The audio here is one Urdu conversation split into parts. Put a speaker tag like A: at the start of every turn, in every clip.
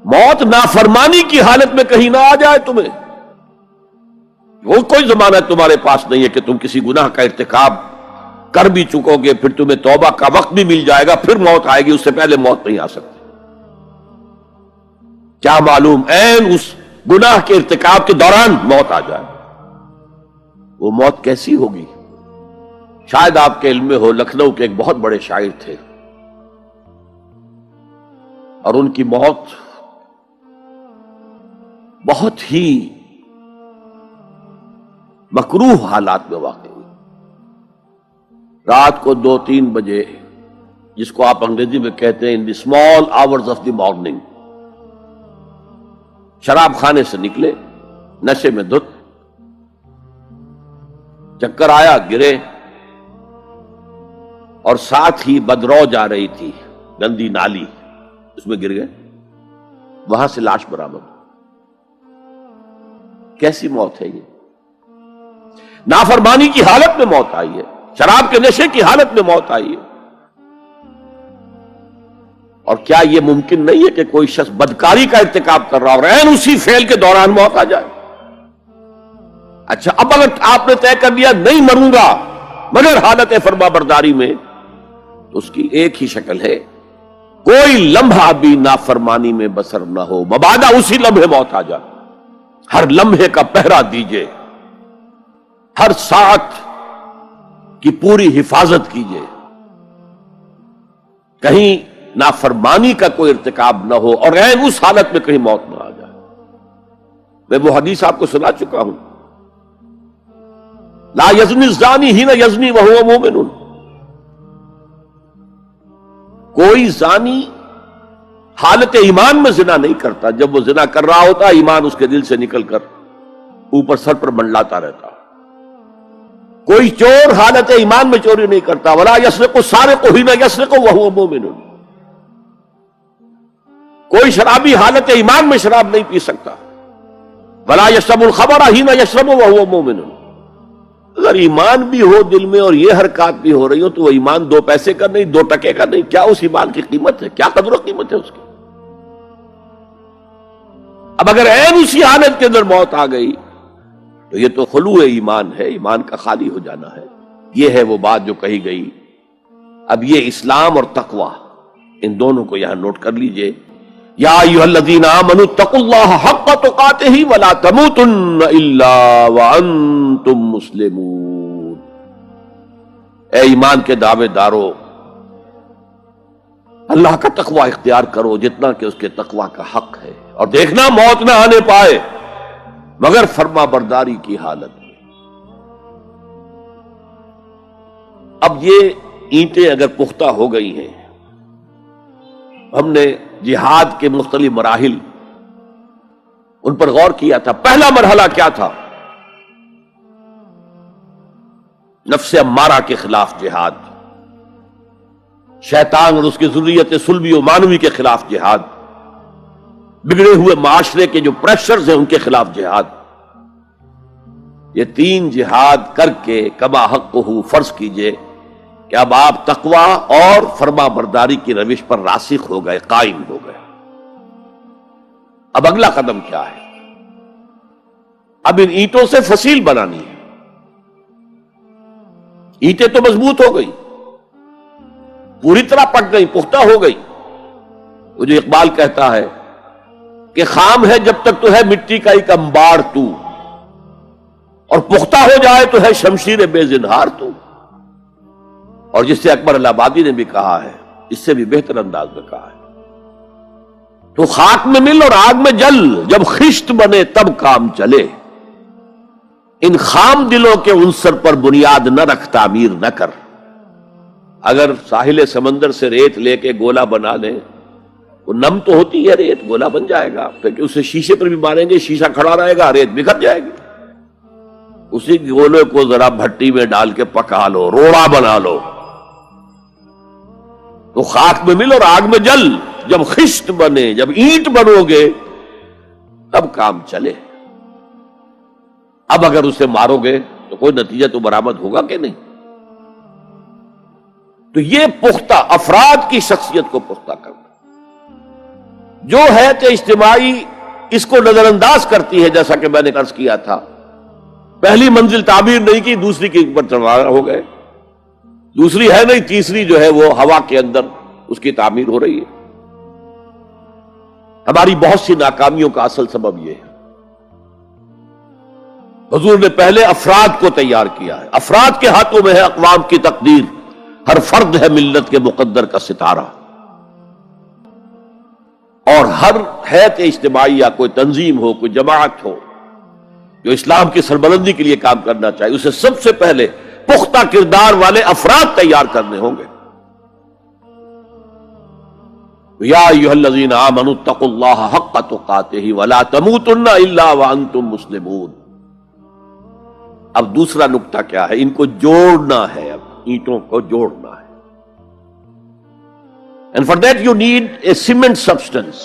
A: موت نافرمانی کی حالت میں کہیں نہ آ جائے تمہیں. وہ کوئی ضمانت تمہارے پاس نہیں ہے کہ تم کسی گناہ کا ارتکاب کر بھی چکو گے، پھر تمہیں توبہ کا وقت بھی مل جائے گا، پھر موت آئے گی، اس سے پہلے موت نہیں آ سکتی. کیا معلوم عین اس گناہ کے ارتکاب کے دوران موت آ جائے. وہ موت کیسی ہوگی؟ شاید آپ کے علم میں ہو، لکھنؤ کے ایک بہت بڑے شاعر تھے اور ان کی موت بہت ہی مکروہ حالات میں واقع ہوئی. رات کو 2-3 بجے، جس کو آپ انگریزی میں کہتے ہیں in the small hours of the morning, شراب خانے سے نکلے، نشے میں دھت، چکر آیا، گرے، اور ساتھ ہی بدرو جا رہی تھی گندی نالی، اس میں گر گئے، وہاں سے لاش برآمد. کیسی موت ہے یہ؟ نافرمانی کی حالت میں موت آئی ہے، شراب کے نشے کی حالت میں موت آئی ہے. اور کیا یہ ممکن نہیں ہے کہ کوئی شخص بدکاری کا ارتکاب کر رہا اور عین اسی فعل کے دوران موت آ جائے؟ اچھا، اب اگر آپ نے طے کر لیا نہیں مروں گا مگر حالت فرما برداری میں، تو اس کی ایک ہی شکل ہے، کوئی لمحہ بھی نافرمانی میں بسر نہ ہو، مبادا اسی لمحے موت آ جائے. ہر لمحے کا پہرا دیجئے، ہر ساعت کی پوری حفاظت کیجئے، کہیں نافرمانی کا کوئی ارتکاب نہ ہو اور عین اس حالت میں کہیں موت نہ آ جائے. میں وہ حدیث آپ کو سنا چکا ہوں، لا یزنی الزانی حین یزنی وہو مومن. کوئی زانی حالت ایمان میں زنا نہیں کرتا، جب وہ زنا کر رہا ہوتا ایمان اس کے دل سے نکل کر اوپر سر پر منڈلاتا رہتا. کوئی چور حالت ایمان میں چوری نہیں کرتا، ولا یسرق السارق حین یسرق وہو مومن. کوئی شرابی حالت ایمان میں شراب نہیں پی سکتا، ولا یشرب الخمر حین یشرب وہو مومن. اگر ایمان بھی ہو دل میں اور یہ حرکات بھی ہو رہی ہو تو وہ ایمان 2 پیسے کا نہیں، 2 ٹکے کا نہیں. کیا اس ایمان کی قیمت ہے؟ کیا قدر و قیمت ہے اس کی؟ اب اگر عین اسی حالت کے اندر موت آ گئی تو یہ تو خلو ایمان ہے، ایمان کا خالی ہو جانا ہے. یہ ہے وہ بات جو کہی گئی. اب یہ اسلام اور تقوی، ان دونوں کو یہاں نوٹ کر لیجئے. یا ایھا الذین آمنوا اتقوا اللہ حق تقاتہ ولا تموتن الا وانتم مسلمون. اے ایمان کے دعوے دارو، اللہ کا تقوی اختیار کرو جتنا کہ اس کے تقوی کا حق ہے، اور دیکھنا موت نہ آنے پائے مگر فرما برداری کی حالت میں. اب یہ اینٹیں اگر پختہ ہو گئی ہیں، ہم نے جہاد کے مختلف مراحل ان پر غور کیا تھا. پہلا مرحلہ کیا تھا؟ نفس امارہ کے خلاف جہاد، شیطان اور اس کی ذریت سلبی و مانوی کے خلاف جہاد، بگڑے ہوئے معاشرے کے جو پریشرز ہیں ان کے خلاف جہاد. یہ 3 جہاد کر کے کما حقہ فرض کیجئے کہ اب آپ تقوی اور فرما برداری کی روش پر راسخ ہو گئے، قائم ہو گئے. اب اگلا قدم کیا ہے؟ اب ان اینٹوں سے فصیل بنانی ہے. اینٹیں تو مضبوط ہو گئی، پوری طرح پک گئی، پختہ ہو گئی. وہ جو اقبال کہتا ہے کہ خام ہے جب تک تو ہے مٹی کا ایک انبار تو، اور پختہ ہو جائے تو ہے شمشیر بے زنہار تو. اور جس سے اکبر الہ آبادی نے بھی کہا ہے، اس سے بھی بہتر انداز میں کہا ہے، تو خاک میں مل اور آگ میں جل، جب خشت بنے تب کام چلے. ان خام دلوں کے عنصر پر بنیاد نہ رکھ، تعمیر نہ کر. اگر ساحل سمندر سے ریت لے کے گولا بنا لیں، وہ نم تو ہوتی ہے ریت، گولا بن جائے گا، پھر اسے شیشے پر بھی ماریں گے، شیشہ کھڑا رہے گا، ریت بکھر جائے گی. اسی گولے کو ذرا بھٹی میں ڈال کے پکا لو، روڑا بنا لو، تو خاک میں مل اور آگ میں جل، جب خشت بنے، جب اینٹ بنو گے تب کام چلے. اب اگر اسے مارو گے تو کوئی نتیجہ تو برآمد ہوگا کہ نہیں. تو یہ پختہ افراد کی شخصیت کو پختہ کرنا. جو حیات اجتماعی اس کو نظر انداز کرتی ہے، جیسا کہ میں نے عرض کیا تھا، پہلی منزل تعمیر نہیں کی، دوسری کے اوپر سوار ہو گئے، دوسری ہے نہیں، تیسری جو ہے وہ ہوا کے اندر اس کی تعمیر ہو رہی ہے۔ ہماری بہت سی ناکامیوں کا اصل سبب یہ ہے۔ حضور نے پہلے افراد کو تیار کیا ہے، افراد کے ہاتھوں میں ہے اقوام کی تقدیر، ہر فرد ہے ملت کے مقدر کا ستارہ، اور ہر حیات اجتماعی یا کوئی تنظیم ہو، کوئی جماعت ہو جو اسلام کی سربلندی کے لیے کام کرنا چاہیے، اسے سب سے پہلے پختہ کردار والے افراد تیار کرنے ہوں گے۔ یا ایھا الذین آمنوا اتقوا اللہ حق تقاتہ ولا تموتن الا وانتم مسلمون۔ اب دوسرا نقطہ کیا ہے؟ ان کو جوڑنا ہے، اب اینٹوں کو جوڑنا ہے۔ And for that you need a cement substance۔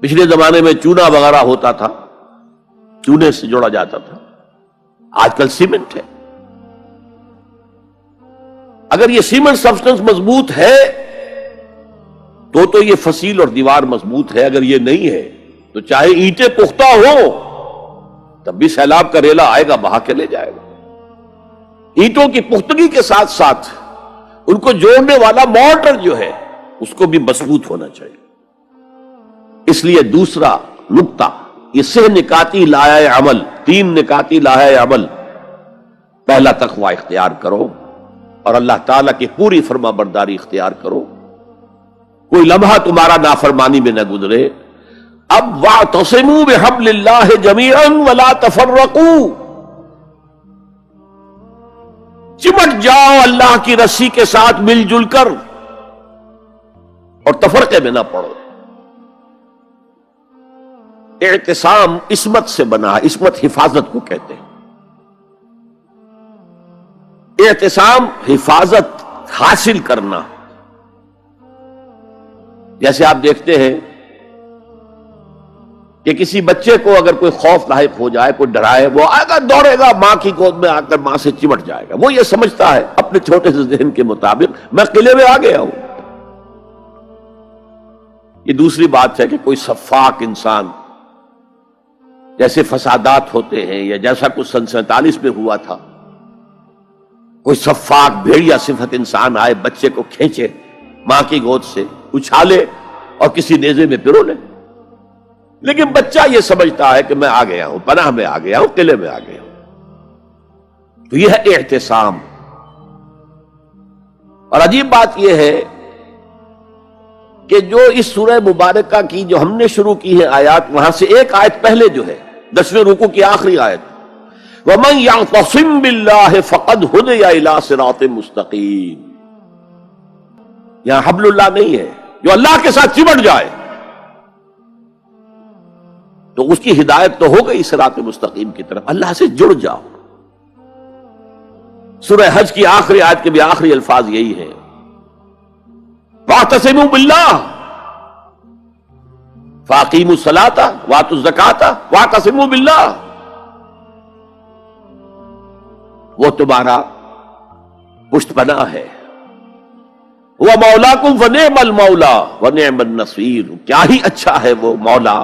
A: پچھلے زمانے میں چونا وغیرہ ہوتا تھا، چونے سے جوڑا جاتا تھا، آج کل سیمنٹ ہے۔ اگر یہ سیمنٹ سبسٹنس مضبوط ہے تو یہ فصیل اور دیوار مضبوط ہے، اگر یہ نہیں ہے تو چاہے اینٹیں پختہ ہو تب بھی سیلاب کا ریلا آئے گا، بہا کے لے جائے گا۔ اینٹوں کی پختگی کے ساتھ ساتھ ان کو جوڑنے والا مورٹر جو ہے اس کو بھی مضبوط ہونا چاہیے۔ اس لیے دوسرا نقطہ، یہ سہ نکاتی لائحہ عمل، 3 نکاتی لائحہ عمل۔ پہلا تقوی اختیار کرو اور اللہ تعالیٰ کی پوری فرما برداری اختیار کرو، کوئی لمحہ تمہارا نافرمانی میں نہ گزرے۔ اب واعتصموا بحبل اللہ جمیعا ولا تفرقوا، چمٹ جاؤ اللہ کی رسی کے ساتھ مل جل کر اور تفرقے میں نہ پڑو۔ اعتصام عصمت سے بنا ہے، عصمت حفاظت کو کہتے ہیں۔ اعتصام حفاظت حاصل کرنا، جیسے آپ دیکھتے ہیں کہ کسی بچے کو اگر کوئی خوف لاحق ہو جائے، کوئی ڈرائے، وہ آئے گا، دوڑے گا ماں کی گود میں آ کر ماں سے چمٹ جائے گا۔ وہ یہ سمجھتا ہے اپنے چھوٹے سے ذہن کے مطابق میں قلعے میں آ گیا ہوں۔ یہ دوسری بات ہے کہ کوئی سفاک انسان، جیسے فسادات ہوتے ہیں یا جیسا کچھ سن 47 میں ہوا تھا، کوئی سفاک بھیڑیا صفت انسان آئے، بچے کو کھینچے ماں کی گود سے، اچھالے اور کسی نیزے میں پرو لے۔ لیکن بچہ یہ سمجھتا ہے کہ میں آ گیا ہوں، پناہ میں آ گیا ہوں، قلعے میں آ گیا ہوں۔ تو یہ ہے اعتصام۔ اور عجیب بات یہ ہے کہ جو اس سورہ مبارکہ کی جو ہم نے شروع کی ہے آیات، وہاں سے ایک آیت پہلے جو ہے 10ویں رکوع کی آخری آیت، وَمَن يَعْتَصِم بِاللَّهِ فَقَدْ هُدِيَ إِلَىٰ صِرَاطٍ مُسْتَقِيمٍ۔ یہاں حبل اللہ نہیں ہے، جو اللہ کے ساتھ چمٹ جائے تو اس کی ہدایت تو ہو گئی صراط مستقیم کی طرف، اللہ سے جڑ جاؤ۔ سورہ حج کی آخری آیت کے بھی آخری الفاظ یہی ہیں، وَاعْتَصِمُوا بِاللَّهِ فَأَقِیمُوا الصَّلَاةَ وَآتُوا الزَّکَاةَ وَاعْتَصِمُوا بِاللَّهِ۔ وہ تمہارا پشت پناہ ہے، وہ مولاکم فنعم المولا ونعم النصیر، کیا ہی اچھا ہے وہ مولا،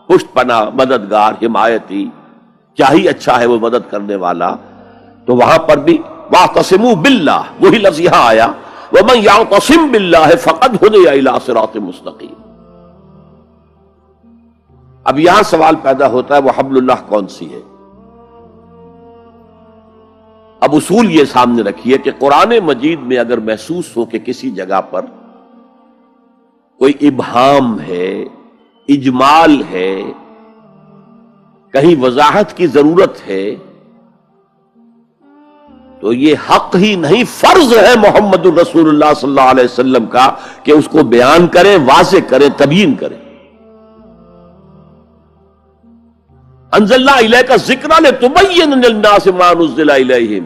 A: پشت پناہ، مددگار، حمایتی، کیا ہی اچھا ہے وہ مدد کرنے والا۔ تو وہاں پر بھی واعتصموا باللہ، وہی لفظ یہاں آیا، ومن یعتصم باللہ فقد ہدی الی صراط مستقیم۔ اب یہاں سوال پیدا ہوتا ہے وہ حبل اللہ کون سی ہے؟ اب اصول یہ سامنے رکھیے کہ قرآن مجید میں اگر محسوس ہو کہ کسی جگہ پر کوئی ابہام ہے، اجمال ہے، کہیں وضاحت کی ضرورت ہے، تو یہ حق ہی نہیں فرض ہے محمد الرسول اللہ صلی اللہ علیہ وسلم کا کہ اس کو بیان کریں، واضح کریں، تبیین کریں۔ انزلنا الیک الذکر لتبین للناس ما نزل الیہم،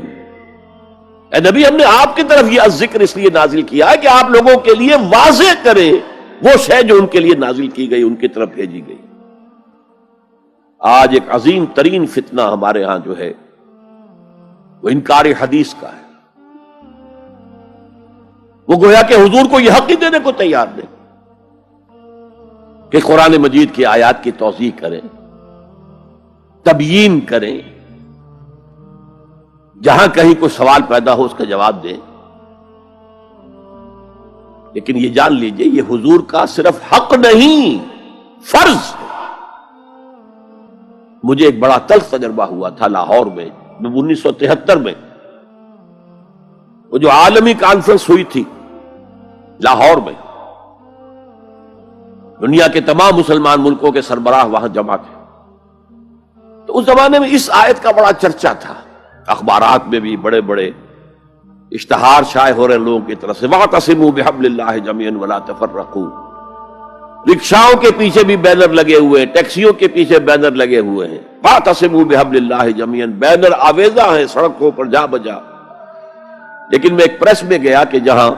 A: اے نبی ہم نے آپ کی طرف یہ الذکر اس لیے نازل کیا ہے کہ آپ لوگوں کے لیے واضح کریں وہ شے جو ان کے لیے نازل کی گئی، ان کی طرف بھیجی گئی۔ آج ایک عظیم ترین فتنہ ہمارے ہاں جو ہے وہ انکار حدیث کا ہے۔ وہ گویا کہ حضور کو یہ حق ہی دینے کو تیار نہیں۔ کہ قرآن مجید کی آیات کی توضیح کریں، تبیین کریں، جہاں کہیں کوئی سوال پیدا ہو اس کا جواب دیں. لیکن یہ جان لیجئے یہ حضور کا صرف حق نہیں، فرض ہے. مجھے ایک بڑا تلخ تجربہ ہوا تھا لاہور میں 1973 میں، وہ جو عالمی کانفرنس ہوئی تھی لاہور میں، دنیا کے تمام مسلمان ملکوں کے سربراہ وہاں جمع تھے. تو اس زمانے میں اس آیت کا بڑا چرچا تھا، اخبارات میں بھی بڑے بڑے اشتہار شائع ہو رہے لوگوں کی طرف سے، وَاعْتَصِمُوا بِحَبْلِ اللَّهِ جَمِيعًا وَلَا تَفَرَّقُوا. رکشاؤں کے پیچھے بھی بینر لگے ہوئے ہیں، ٹیکسیوں کے پیچھے بینر لگے ہوئے ہیں، وَاعْتَصِمُوا بِحَبْلِ اللَّهِ جَمِيعًا، بینر آویزاں ہیں سڑکوں پر جا بجا. لیکن میں ایک پریس میں گیا کہ جہاں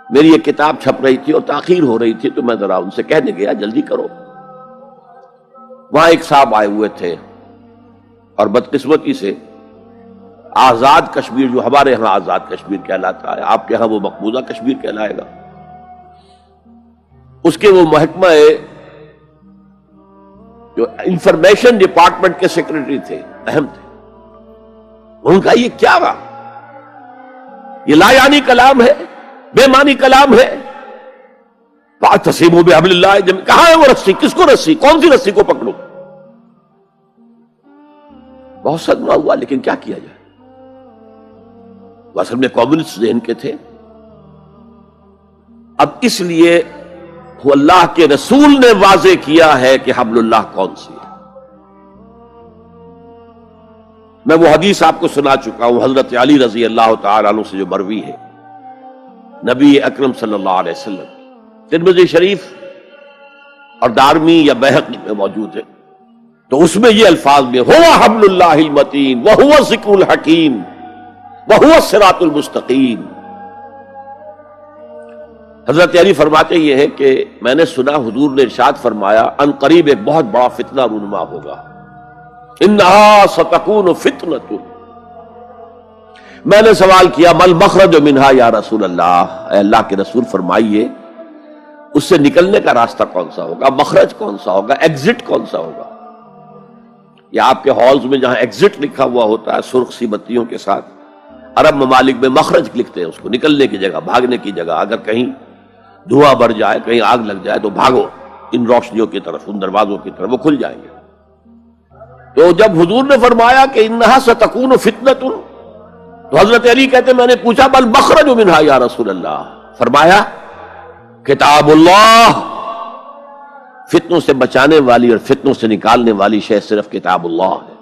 A: میری ایک کتاب چھپ رہی تھی اور تاخیر ہو رہی تھی، تو میں ذرا ان سے کہنے گیا جلدی کرو. وہاں ایک صاحب آئے ہوئے تھے اور بدقسمتی سے آزاد کشمیر، جو ہمارے ہاں آزاد کشمیر کہلاتا ہے، آپ کے ہاں وہ مقبوضہ کشمیر کہلائے گا، اس کے وہ محکمہ جو انفارمیشن ڈپارٹمنٹ کے سیکرٹری تھے، اہم تھے. ان کا یہ کیا رہا؟ یہ لا یعنی کلام ہے، بے معنی کلام ہے. فَاعْتَصِمُوا بِحَبْلِ اللَّهِ جَمِيعًا، کہاں ہے وہ رسی؟ کس کو رسی؟ کون سی رسی کو پکڑوں؟ بہت صدمہ ہوا، لیکن کیا کیا جائے؟ وہ اصل میں کمیونسٹ ذہن کے تھے. اب اس لیے وہ اللہ کے رسول نے واضح کیا ہے کہ حبل اللہ کون سی ہے. میں وہ حدیث آپ کو سنا چکا ہوں، حضرت علی رضی اللہ تعالی عنہ سے جو مروی ہے، نبی اکرم صلی اللہ علیہ وسلم، ترمذی شریف اور دارمی یا بیہقی میں موجود ہے. تو اس میں یہ الفاظ میں هو حبل اللہ المتین وهو الذکر الحکیم وهو الصراط المستقیم. حضرت علی فرماتے یہ ہے کہ میں نے سنا حضور نے ارشاد فرمایا ان قریب ایک بہت بڑا فتنہ رونما ہوگا، انہا ستکون فتنۃ. میں نے سوال کیا مل مخرج منہا یا رسول اللہ، اے اللہ کے رسول فرمائیے اس سے نکلنے کا راستہ کون سا ہوگا، مخرج کون سا ہوگا، ایگزٹ کون سا ہوگا. یا آپ کے ہالز میں جہاں ایگزٹ لکھا ہوا ہوتا ہے سرخ سی بتیوں کے ساتھ، عرب ممالک میں مخرج لکھتے ہیں اس کو، نکلنے کی جگہ، بھاگنے کی جگہ. اگر کہیں دھواں بڑھ جائے، کہیں آگ لگ جائے تو بھاگو ان روشنیوں کی طرف، ان دروازوں کی طرف، وہ کھل جائیں گے. تو جب حضور نے فرمایا کہ انہا ستکون فتنۃ، تو حضرت علی کہتے میں نے پوچھا بل مخرج منہا یا رسول اللہ، فرمایا کتاب اللہ، فتنوں سے بچانے والی اور فتنوں سے نکالنے والی شے صرف کتاب اللہ ہے.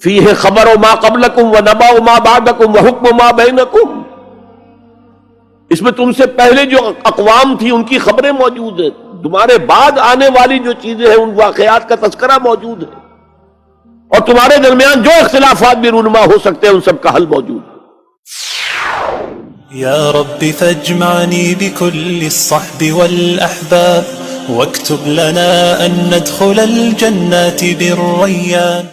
A: فیہ خبر ما قبلکم و نبأ ما بعدکم و حکم ما بینکم، اس میں تم سے پہلے جو اقوام تھی ان کی خبریں موجود ہیں، تمہارے بعد آنے والی جو چیزیں ہیں ان واقعات کا تذکرہ موجود ہے، اور تمہارے درمیان جو اختلافات بھی رونما ہو سکتے ہیں ان سب کا حل موجود ہے.
B: یا رب فاجمعنی بكل الصحب والأحباب واكتب لنا أن ندخل الجنات بالريان.